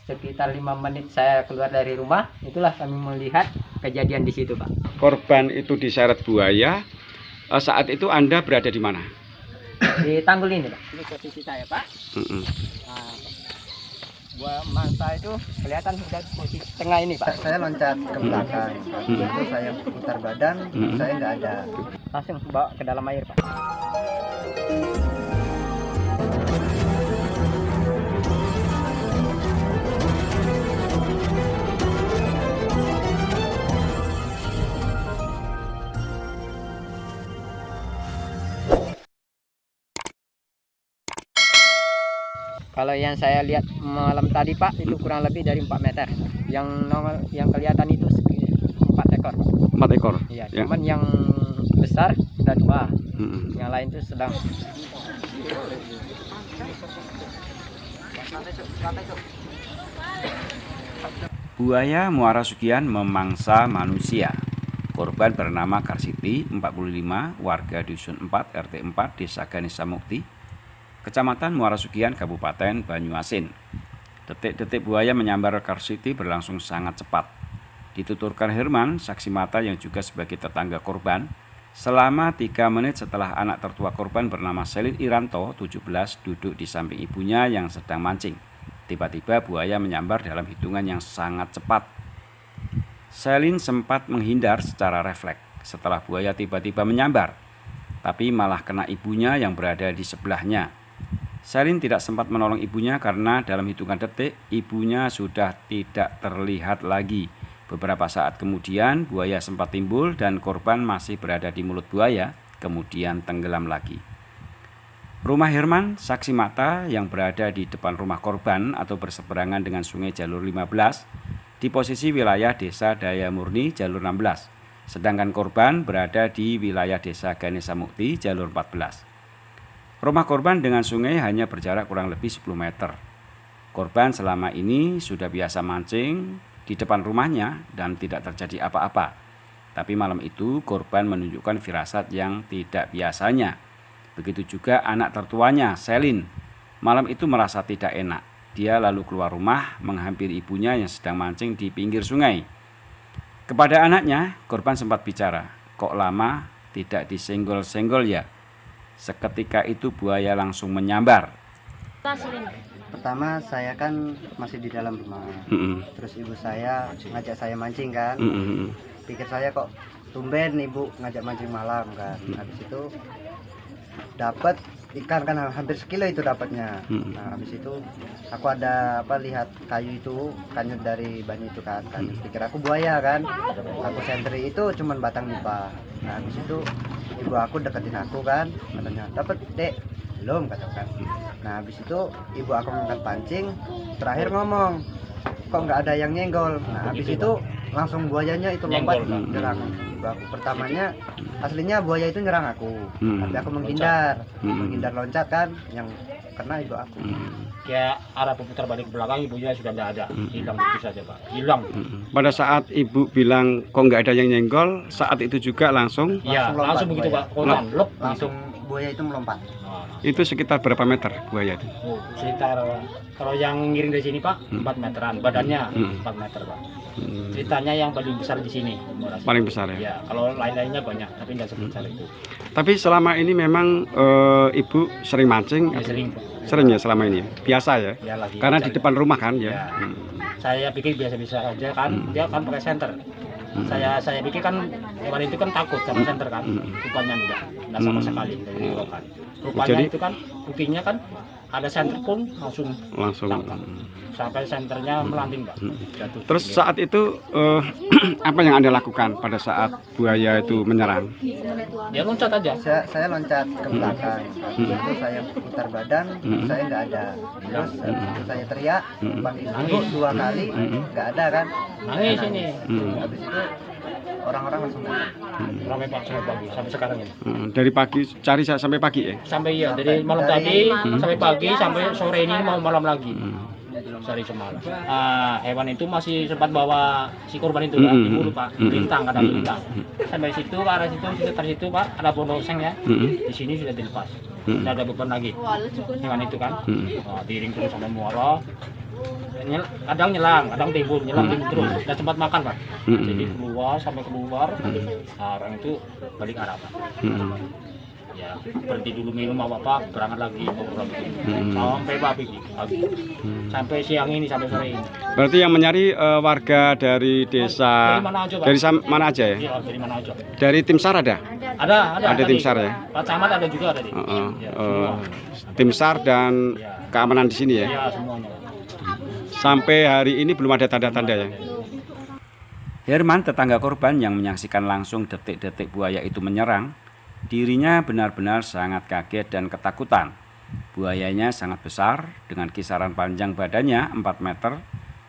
sekitar 5 menit saya keluar dari rumah, itulah kami melihat kejadian di situ, Pak. Korban itu diseret buaya. Saat itu Anda berada di mana? Di tanggul ini, Pak. Ini posisi saya, Pak. Nah, buaya mangsa itu kelihatan sudah posisi tengah ini, Pak. Saya loncat ke belakang, itu saya putar badan, saya nggak ada. Langsung bawa ke dalam air, Pak. Kalau yang saya lihat malam tadi, Pak, itu kurang lebih dari 4 meter. Yang kelihatan itu 4 ekor. 4 ekor. Iya, Ya. cuman yang besar sudah 2. Yang lain itu sedang. Buaya Muara Sugian memangsa manusia. Korban bernama Karsiti, 45, warga Dusun 4, RT 4, Desa Ganesa Mukti, Kecamatan Muara Sugian, Kabupaten Banyuasin. Detik-detik buaya menyambar Karsiti berlangsung sangat cepat. Dituturkan Herman, saksi mata yang juga sebagai tetangga korban, selama 3 menit setelah anak tertua korban bernama Selin Iranto, 17, duduk di samping ibunya yang sedang mancing. Tiba-tiba buaya menyambar dalam hitungan yang sangat cepat. Selin sempat menghindar secara refleks setelah buaya tiba-tiba menyambar, tapi malah kena ibunya yang berada di sebelahnya. Selin tidak sempat menolong ibunya karena dalam hitungan detik ibunya sudah tidak terlihat lagi. Beberapa saat kemudian buaya sempat timbul dan korban masih berada di mulut buaya, kemudian tenggelam lagi. Rumah Herman, saksi mata yang berada di depan rumah korban atau berseberangan dengan sungai jalur 15, di posisi wilayah desa Daya Murni jalur 16, sedangkan korban berada di wilayah desa Ganesa Mukti jalur 14. Rumah korban dengan sungai hanya berjarak kurang lebih 10 meter. Korban selama ini sudah biasa mancing di depan rumahnya dan tidak terjadi apa-apa. Tapi malam itu korban menunjukkan firasat yang tidak biasanya. Begitu juga anak tertuanya, Selin. Malam itu merasa tidak enak. Dia lalu keluar rumah menghampiri ibunya yang sedang mancing di pinggir sungai. Kepada anaknya, korban sempat bicara, "Kok lama tidak disenggol-senggol ya?" Seketika itu buaya langsung menyambar. Pertama saya kan masih di dalam rumah, terus ibu saya ngajak saya mancing kan, pikir saya kok tumben ibu ngajak mancing malam kan. Habis itu dapat ikan kan hampir sekilo itu dapatnya. Nah, habis itu aku ada lihat kayu itu kanyut dari banyu itu kan, pikir aku buaya kan, aku sentri itu cuman batang nipah. Nah, habis itu ibu aku deketin aku kan, katanya dapat dek, belum katakan. Nah, habis itu ibu aku ngangkat pancing, terakhir ngomong kok nggak ada yang nyenggol. Nah, habis itu langsung buayanya itu lompat nyerang ibu aku. Pertamanya aslinya buaya itu nyerang aku, tapi aku menghindar loncat kan, yang kena ibu aku. Kayak arah putar balik ke belakang, ibunya sudah tidak ada, hilang begitu saja Pak, hilang. Pada saat ibu bilang kok nggak ada yang nyenggol, saat itu juga langsung? Iya, langsung begitu Pak, langsung buaya itu melompat. Itu sekitar berapa meter buaya itu? Oh, sekitar kalau yang ngiring dari sini Pak 4 meteran, badannya 4 meter Pak. Ceritanya yang paling besar di sini. Paling besar ya? Ya, kalau lain-lainnya banyak, tapi tidak sebesar itu. Tapi selama ini memang ibu sering mancing? Ya, sering. Sering ya selama ini? Biasa ya? Ya, lagi Karena aja. di depan rumah kan ya? Saya pikir biasa-biasa aja kan, dia kan pakai senter. Saya pikir kan hewan itu kan takut sama senter kan, rupanya enggak sama sekali dari kan. Rupanya Jadi, itu kan buktinya kan ada senter pun langsung tangkap. Sampai senternya melanting Pak. Jatuh. Terus saat itu apa yang Anda lakukan pada saat buaya itu menyerang? Dia loncat aja. Saya loncat ke belakang, itu saya putar badan, saya nggak ada. Terus habis itu saya teriak, panggil ibu 2 kali, nggak ada kan. Nangis ini. Habis itu orang-orang langsung datang. Ramai Pak sampai pagi, sampai sekarang ini. Dari pagi cari sampai pagi ya? Sampai iya, dari malam tadi sampai pagi sampai sore ini mau malam lagi. Sehari semalam. Hewan itu masih sempat bawa si korban itu Pak, di mulut Pak, lintang, ada lintang. Sampai situ ke arah situ, sekitar situ Pak, ada pondok seng ya. Di sini sudah dilepas. Tidak ada beban lagi. Hewan itu kan, diiring terus sampai muara. kadang nyelam, kadang timbun terus. Dan sempat makan Pak. Jadi keluar sampai keluar, nah, orang itu balik arah Pak. Ya berhenti dulu minum apa berangkat lagi sampai pagi. Sampai siang ini, sampai sore ini. Berarti yang mencari warga dari desa Dari mana aja, Pak? dari mana aja ya? Iya, dari mana aja. Dari tim SAR ada? Ada tim SAR ya? Pak Camat ada juga tadi. Tim SAR dan keamanan di sini ya? Iya, semuanya. Sampai hari ini belum ada tanda-tanda ya? Herman, tetangga korban yang menyaksikan langsung detik-detik buaya itu menyerang, dirinya benar-benar sangat kaget dan ketakutan. Buayanya sangat besar dengan kisaran panjang badannya 4 meter,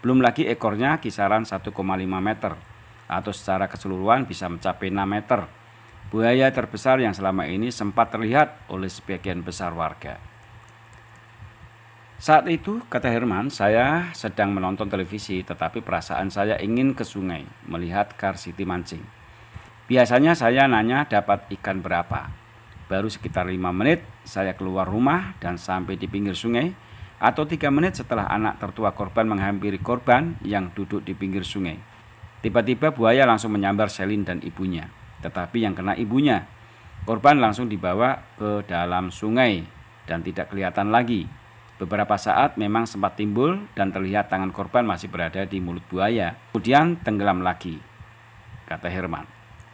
belum lagi ekornya kisaran 1,5 meter atau secara keseluruhan bisa mencapai 6 meter. Buaya terbesar yang selama ini sempat terlihat oleh sebagian besar warga. Saat itu, kata Herman, saya sedang menonton televisi tetapi perasaan saya ingin ke sungai melihat Karsiti mancing. Biasanya saya nanya dapat ikan berapa. Baru sekitar 5 menit saya keluar rumah dan sampai di pinggir sungai, atau 3 menit setelah anak tertua korban menghampiri korban yang duduk di pinggir sungai. Tiba-tiba buaya langsung menyambar Selin dan ibunya, tetapi yang kena ibunya. Korban langsung dibawa ke dalam sungai dan tidak kelihatan lagi. Beberapa saat memang sempat timbul dan terlihat tangan korban masih berada di mulut buaya, kemudian tenggelam lagi, kata Herman.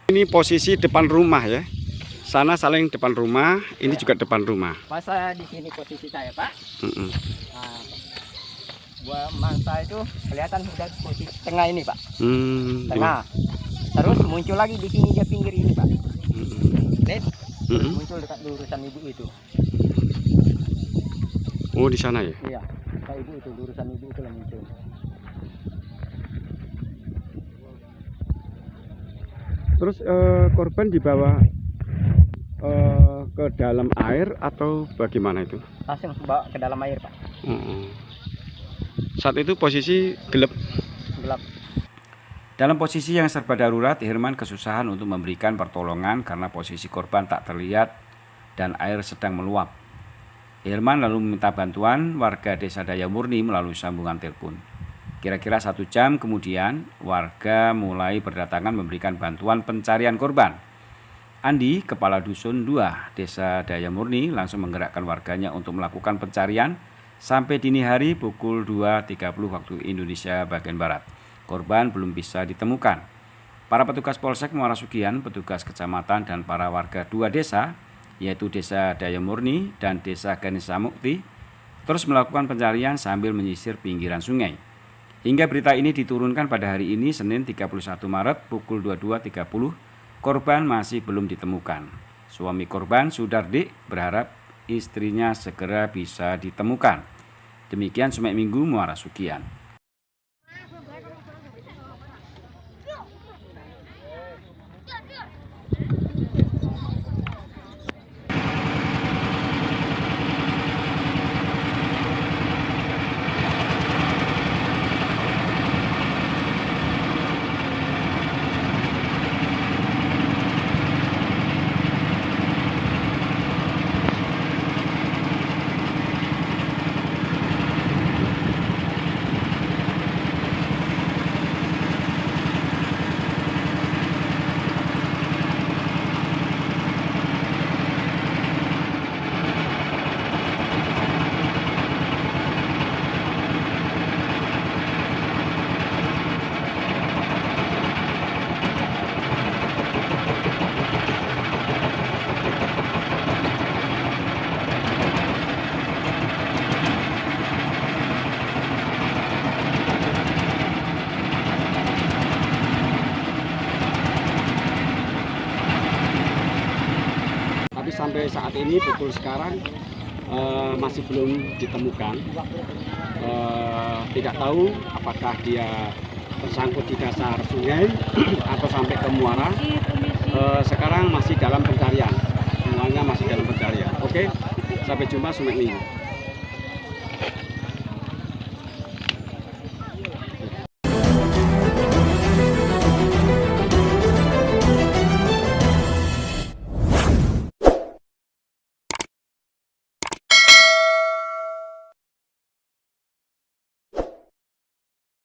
Ini posisi depan rumah ya. Sana saling depan rumah, ini juga depan rumah. Masa di sini posisi saya Pak. Nah, buah mangsa itu kelihatan sudah posisi tengah ini Pak. Tengah. Terus muncul lagi di sini dia pinggir ini Pak. Lihat, muncul dekat lurusan ibu itu. Oh di sana ya? Iya, dekat ibu itu, lurusan ibu itu yang muncul. Terus korban dibawa ke dalam air atau bagaimana itu? Langsung bawa ke dalam air Pak. Saat itu posisi gelap. Dalam posisi yang serba darurat, Herman kesusahan untuk memberikan pertolongan karena posisi korban tak terlihat dan air sedang meluap. Herman lalu meminta bantuan warga desa Daya Murni melalui sambungan telepon. Kira-kira 1 jam kemudian, warga mulai berdatangan memberikan bantuan pencarian korban. Andi, kepala dusun 2 desa Daya Murni, langsung menggerakkan warganya untuk melakukan pencarian sampai dini hari pukul 2.30 waktu Indonesia bagian Barat. Korban belum bisa ditemukan. Para petugas Polsek Muara Sugian, petugas kecamatan dan para warga 2 desa, yaitu desa Daya Murni dan desa Ganesha Mukti, terus melakukan pencarian sambil menyisir pinggiran sungai. Hingga berita ini diturunkan pada hari ini, Senin 31 Maret pukul 22.30, korban masih belum ditemukan. Suami korban, Sudardi, berharap istrinya segera bisa ditemukan. Demikian Sumek Minggu Muara Sugian. Sampai saat ini pukul sekarang masih belum ditemukan. Tidak tahu apakah dia tersangkut di dasar sungai atau sampai ke muara. Sekarang masih dalam pencarian, semuanya masih dalam pencarian. Oke, sampai jumpa Sumek Minggu.